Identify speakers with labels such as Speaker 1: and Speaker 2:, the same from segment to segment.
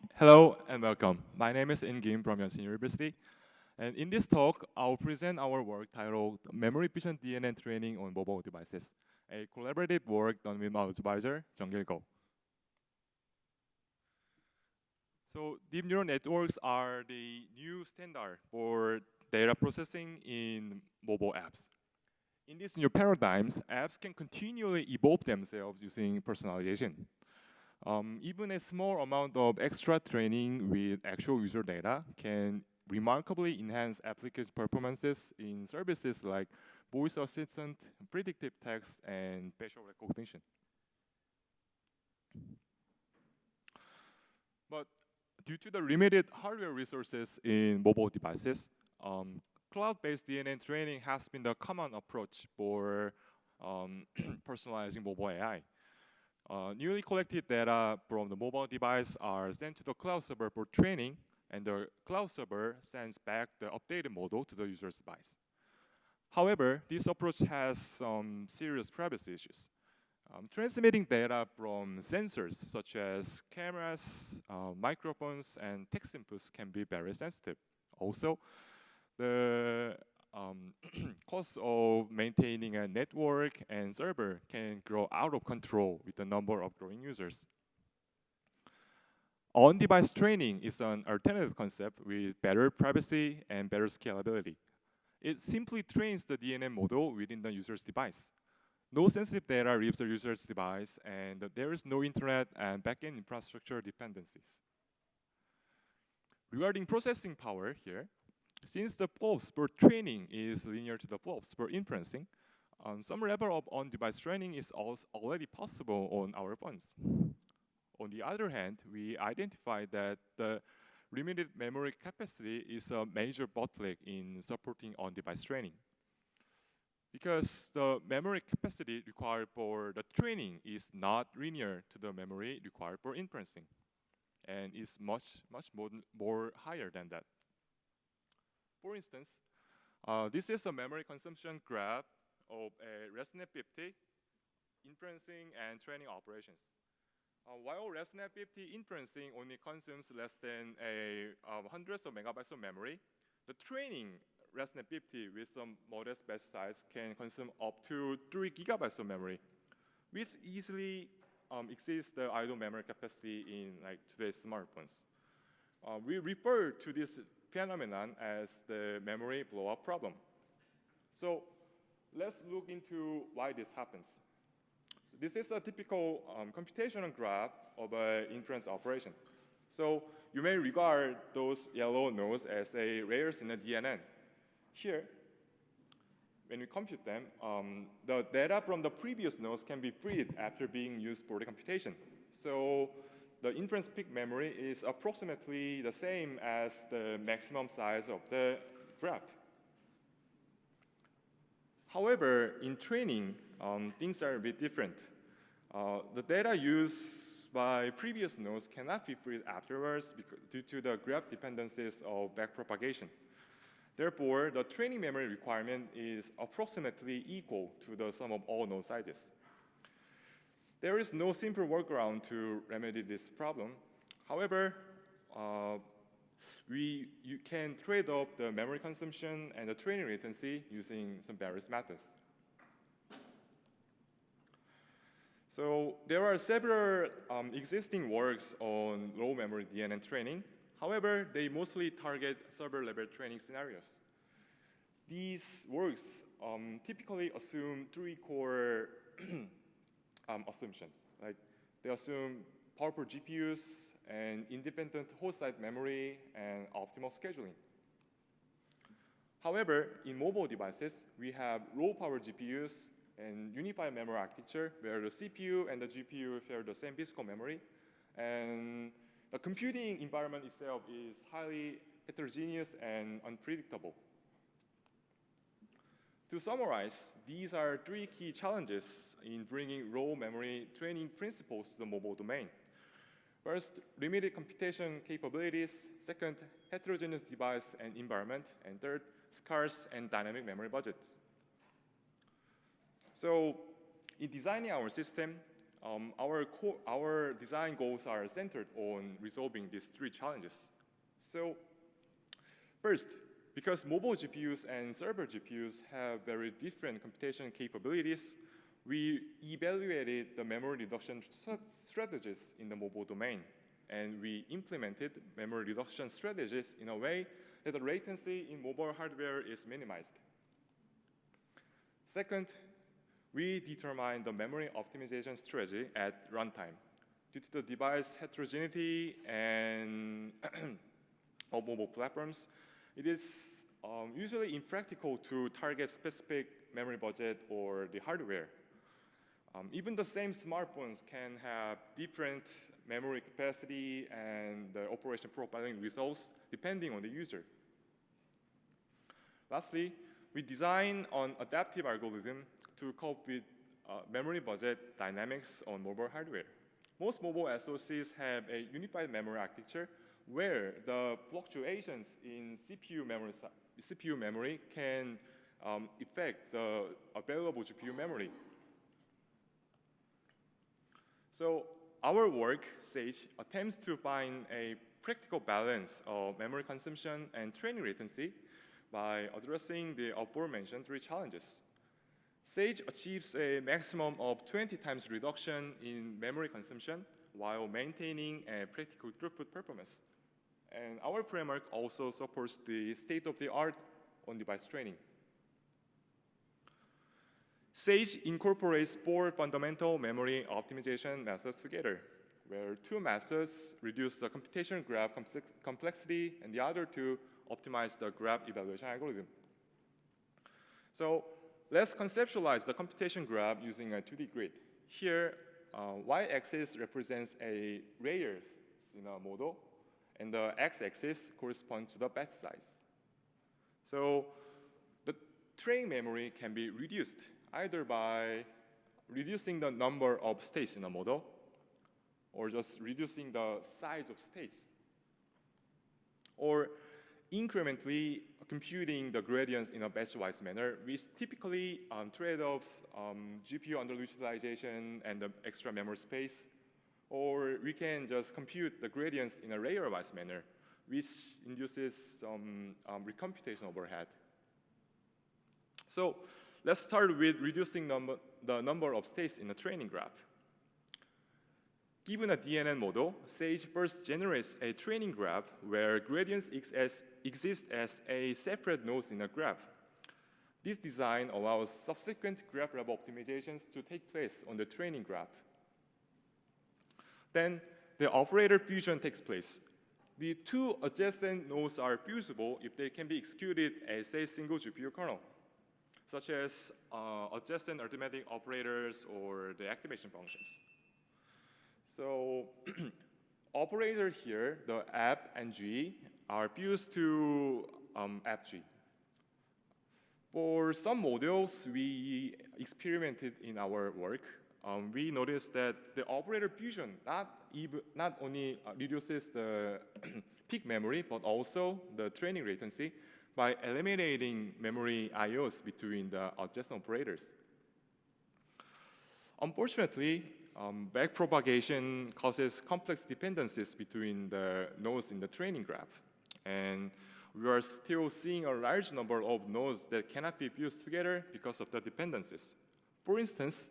Speaker 1: Hello and welcome. My name is In Kim from Yonsei University. And in this talk, I'll present our work titled Memory Efficient DNN Training on Mobile Devices, a collaborative work done with my supervisor, Jeong-Gil. So deep neural networks are the new standard for data processing in mobile apps. In these new paradigms, apps can continually evolve themselves using personalization. Even a small amount of extra training with actual user data can remarkably enhance application performances in services like voice assistant, predictive text, and facial recognition. But due to the limited hardware resources in mobile devices, cloud-based DNN training has been the common approach for personalizing mobile AI. Newly collected data from the mobile device are sent to the cloud server for training, and the cloud server sends back the updated model to the user's device. However, this approach has some serious privacy issues. Transmitting data from sensors such as cameras, microphones, and text inputs can be very sensitive. Also, the cost of maintaining a network and server can grow out of control with the number of growing users. On-device training is an alternative concept with better privacy and better scalability. It simply trains the DNN model within the user's device. No sensitive data leaves the user's device, and there is no internet and backend infrastructure dependencies. Regarding processing power here, since the flows for training is linear to the flows for inferencing, some level of on-device training is already possible on our phones. On the other hand, we identified that the limited memory capacity is a major bottleneck in supporting on-device training. Because the memory capacity required for the training is not linear to the memory required for inferencing, and is much more higher than that. For instance, this is a memory consumption graph of a ResNet 50 inferencing and training operations. While ResNet 50 inferencing only consumes less than hundreds of megabytes of memory, the training ResNet 50 with some modest batch size can consume up to 3 gigabytes of memory, which easily exceeds the idle memory capacity in today's smartphones. We refer to this phenomenon as the memory blowup problem. So let's look into why this happens. So this is a typical computational graph of an inference operation. So you may regard those yellow nodes as layers in the DNN. Here, when we compute them, the data from the previous nodes can be freed after being used for the computation. So the inference peak memory is approximately the same as the maximum size of the graph. However, in training, things are a bit different. The data used by previous nodes cannot be freed afterwards due to the graph dependencies of backpropagation. Therefore, the training memory requirement is approximately equal to the sum of all node sizes. There is no simple workaround to remedy this problem. However, you can trade off the memory consumption and the training latency using some various methods. So there are several existing works on low memory DNN training. However, they mostly target server-level training scenarios. These works typically assume 3 core assumptions. Like they assume powerful GPUs and independent host site memory and optimal scheduling. However, in mobile devices, we have low power GPUs and unified memory architecture where the CPU and the GPU share the same physical memory, and the computing environment itself is highly heterogeneous and unpredictable. To summarize, these are 3 key challenges in bringing low memory training principles to the mobile domain. First, limited computation capabilities. Second, heterogeneous device and environment. And third, scarce and dynamic memory budgets. So in designing our system, our design goals are centered on resolving these three challenges. So first, because mobile GPUs and server GPUs have very different computation capabilities, we evaluated the memory reduction strategies in the mobile domain, and we implemented memory reduction strategies in a way that the latency in mobile hardware is minimized. Second, we determined the memory optimization strategy at runtime. Due to the device heterogeneity and of mobile platforms, it is usually impractical to target specific memory budget or the hardware. Even the same smartphones can have different memory capacity and the operation profiling results depending on the user. Lastly, we design an adaptive algorithm to cope with memory budget dynamics on mobile hardware. Most mobile SoCs have a unified memory architecture where the fluctuations in CPU memory can affect the available GPU memory. So our work, SAGE, attempts to find a practical balance of memory consumption and training latency by addressing the aforementioned three challenges. SAGE achieves a maximum of 20 times reduction in memory consumption while maintaining a practical throughput performance. And our framework also supports the state-of-the-art on-device training. SAGE incorporates 4 fundamental memory optimization methods together, where 2 methods reduce the computation graph complexity and the other 2 optimize the graph evaluation algorithm. So let's conceptualize the computation graph using a 2D grid. Here, y-axis represents a layers in a model, and the x-axis corresponds to the batch size. So the training memory can be reduced either by reducing the number of states in a model or just reducing the size of states, or incrementally computing the gradients in a batch-wise manner, which typically trade-offs GPU underutilization and the extra memory space. Or we can just compute the gradients in a layer-wise manner, which induces some recomputation overhead. So let's start with reducing the number of states in a training graph. Given a DNN model, SAGE first generates a training graph where gradients exist as a separate nodes in a graph. This design allows subsequent graph-level optimizations to take place on the training graph. Then the operator fusion takes place. The 2 adjacent nodes are fusible if they can be executed as a single GPU kernel, such as adjacent arithmetic operators or the activation functions. So operator here, the app and G, are fused to app-G. For some models we experimented in our work, we noticed that the operator fusion not only reduces the peak memory, but also the training latency by eliminating memory IOs between the adjacent operators. Unfortunately, backpropagation causes complex dependencies between the nodes in the training graph. And we are still seeing a large number of nodes that cannot be fused together because of the dependencies. For instance,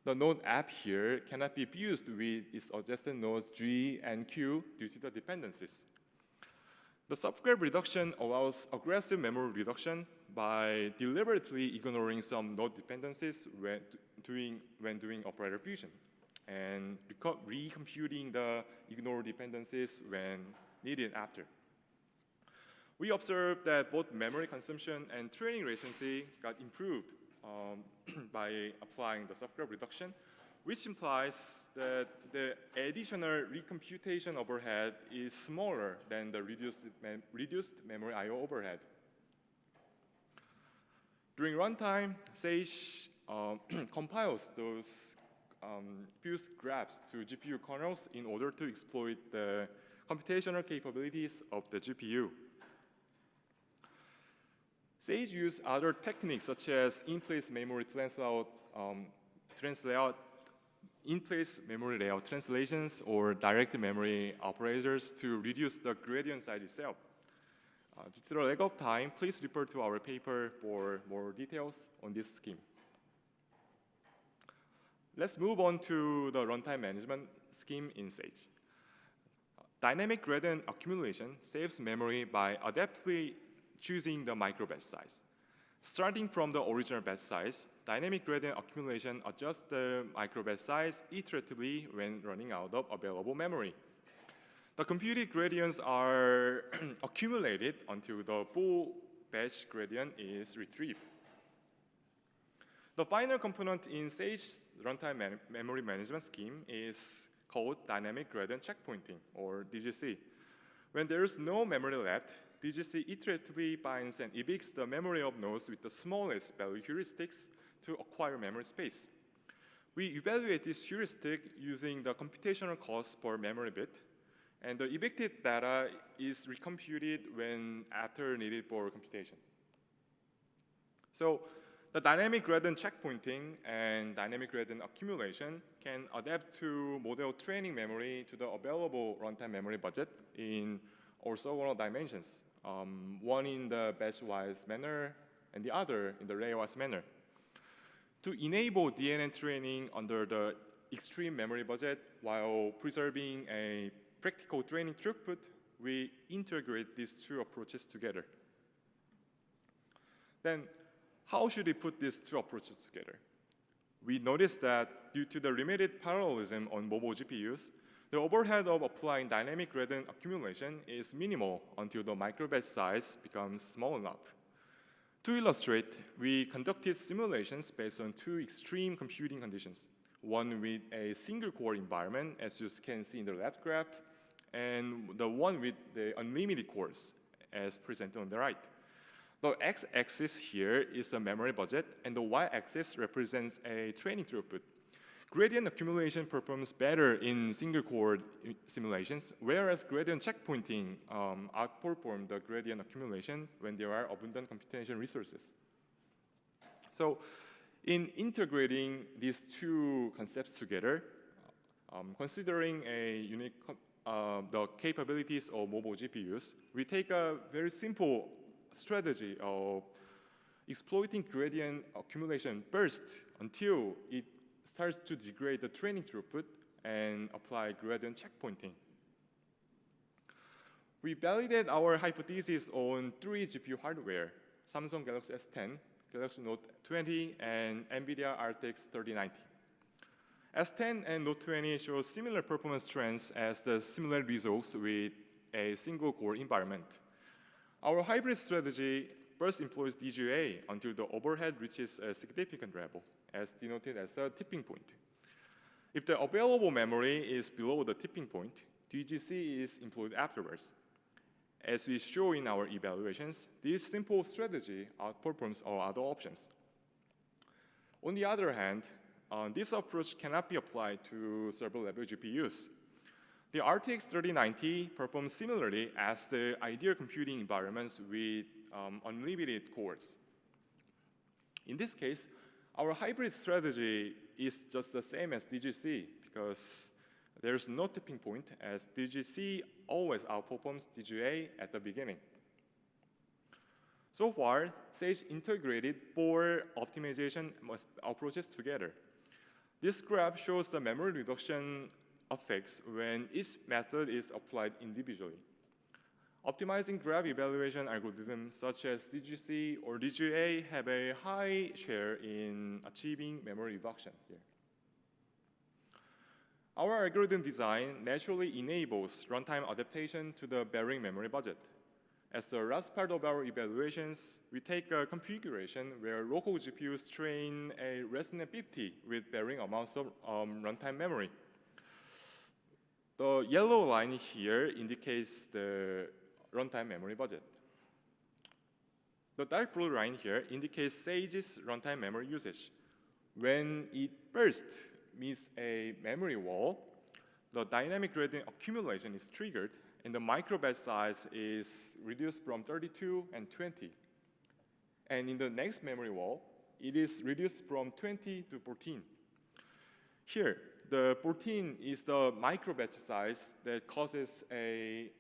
Speaker 1: the node app here cannot be fused with its adjacent nodes G and Q due to the dependencies. The subgraph reduction allows aggressive memory reduction by deliberately ignoring some node dependencies when doing operator fusion, and recomputing the ignored dependencies when needed after. We observed that both memory consumption and training latency got improved by applying the subgraph reduction, which implies that the additional recomputation overhead is smaller than the reduced memory I/O overhead. During runtime, SAGE compiles those fused graphs to GPU kernels in order to exploit the computational capabilities of the GPU. SAGE uses other techniques such as in-place memory translayout in-place memory layout translations or direct memory operators to reduce the gradient size itself. Due to the lack of time, please refer to our paper for more details on this scheme. Let's move on to the runtime management scheme in Sage. Dynamic gradient accumulation saves memory by adaptively choosing the micro batch size. Starting from the original batch size, dynamic gradient accumulation adjusts the micro batch size iteratively when running out of available memory. The computed gradients are accumulated until the full batch gradient is retrieved. The final component in Sage's runtime memory management scheme is called dynamic gradient checkpointing, or DGC. When there is no memory left, DGC iteratively binds and evicts the memory of nodes with the smallest value heuristics to acquire memory space. We evaluate this heuristic using the computational cost per memory bit, and the evicted data is recomputed when after needed for computation. So the dynamic gradient checkpointing and dynamic gradient accumulation can adapt to model training memory to the available runtime memory budget in orthogonal dimensions, one in the batch-wise manner and the other in the array-wise manner. To enable DNN training under the extreme memory budget while preserving a practical training throughput, we integrate these two approaches together. Then, how should we put these two approaches together? We noticed that due to the limited parallelism on mobile GPUs, the overhead of applying dynamic gradient accumulation is minimal until the micro batch size becomes small enough. To illustrate, we conducted simulations based on two extreme computing conditions, one with a single core environment, as you can see in the left graph, and the one with the unlimited cores, as presented on the right. The x-axis here is the memory budget, and the y-axis represents a training throughput. Gradient accumulation performs better in single-core simulations, whereas gradient checkpointing outperforms the gradient accumulation when there are abundant computation resources. So, in integrating these two concepts together, considering the capabilities of mobile GPUs, we take a very simple strategy of exploiting gradient accumulation first until it starts to degrade the training throughput and apply gradient checkpointing. We validate our hypothesis on 3 GPU hardware: Samsung Galaxy S10, Galaxy Note 20, and NVIDIA RTX 3090. S10 and Note 20 show similar performance trends as the similar results with a single core environment. Our hybrid strategy first employs DGA until the overhead reaches a significant level, as denoted as a tipping point. If the available memory is below the tipping point, DGC is employed afterwards. As we show in our evaluations, this simple strategy outperforms all other options. On the other hand, this approach cannot be applied to server-level GPUs. The RTX 3090 performs similarly as the ideal computing environments with unlimited cores. In this case, our hybrid strategy is just the same as DGC because there's no tipping point, as DGC always outperforms DGA at the beginning. So far, Sage integrated 4 optimization approaches together. This graph shows the memory reduction effects when each method is applied individually. Optimizing graph evaluation algorithms such as DGC or DGA have a high share in achieving memory reduction here. Our algorithm design naturally enables runtime adaptation to the varying memory budget. As the last part of our evaluations, we take a configuration where local GPUs train a Resnet 50 with varying amounts of runtime memory. The yellow line here indicates the runtime memory budget. The dark blue line here indicates Sage's runtime memory usage. When it first meets a memory wall, the dynamic gradient accumulation is triggered, and the micro batch size is reduced from 32 and 20. And in the next memory wall, it is reduced from 20 to 14. Here, the 14 is the micro batch size that causes a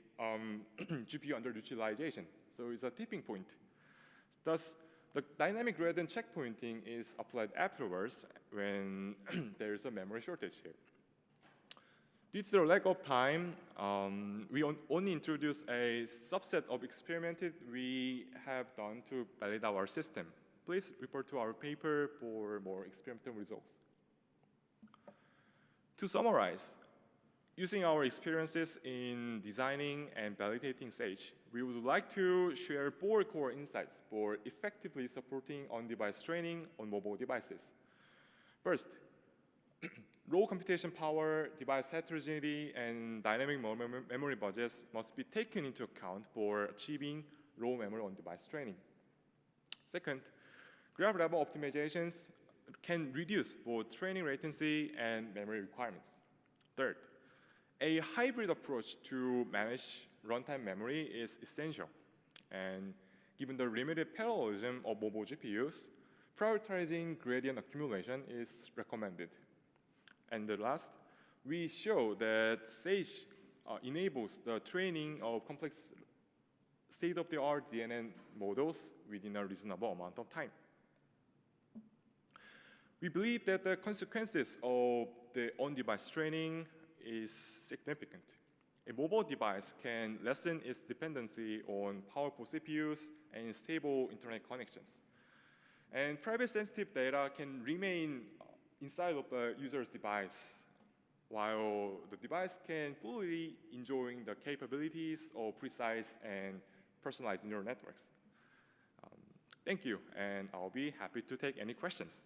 Speaker 1: GPU underutilization. So it's a tipping point. Thus, the dynamic gradient checkpointing is applied afterwards when there is a memory shortage here. Due to the lack of time, we only introduce a subset of experiments we have done to validate our system. Please refer to our paper for more experimental results. To summarize, using our experiences in designing and validating Sage, we would like to share 4 core insights for effectively supporting on-device training on mobile devices. First, low computation power, device heterogeneity, and dynamic memory budgets must be taken into account for achieving low memory on-device training. Second, graph level optimizations can reduce both training latency and memory requirements. Third, a hybrid approach to manage runtime memory is essential. And given the limited parallelism of mobile GPUs, prioritizing gradient accumulation is recommended. And the last, we show that Sage enables the training of complex state-of-the-art DNN models within a reasonable amount of time. We believe that the consequences of the on-device training is significant. A mobile device can lessen its dependency on powerful CPUs and stable internet connections. And privacy-sensitive data can remain inside of the user's device, while the device can fully enjoy the capabilities of precise and personalized neural networks. Thank you, and I'll be happy to take any questions.